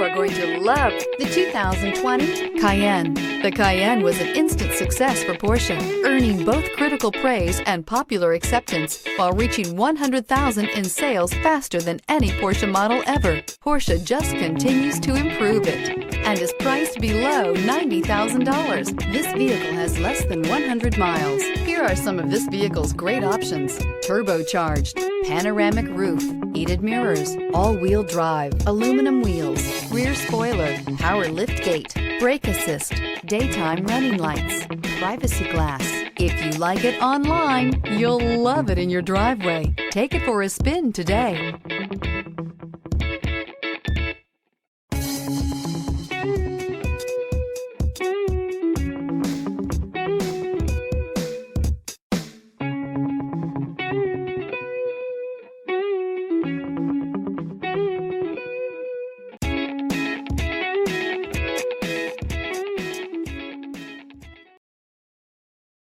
are going to love the 2020 Cayenne. The Cayenne was an instant success for Porsche, earning both critical praise and popular acceptance while reaching 100,000 in sales faster than any Porsche model ever. Porsche just continues to improve it and is priced below $90,000. This vehicle has less than 100 miles. Here are some of this vehicle's great options: turbocharged, panoramic roof, heated mirrors, all-wheel drive, aluminum wheels, rear spoiler, power liftgate, brake assist, daytime running lights, privacy glass. If you like it online, you'll love it in your driveway. Take it for a spin today.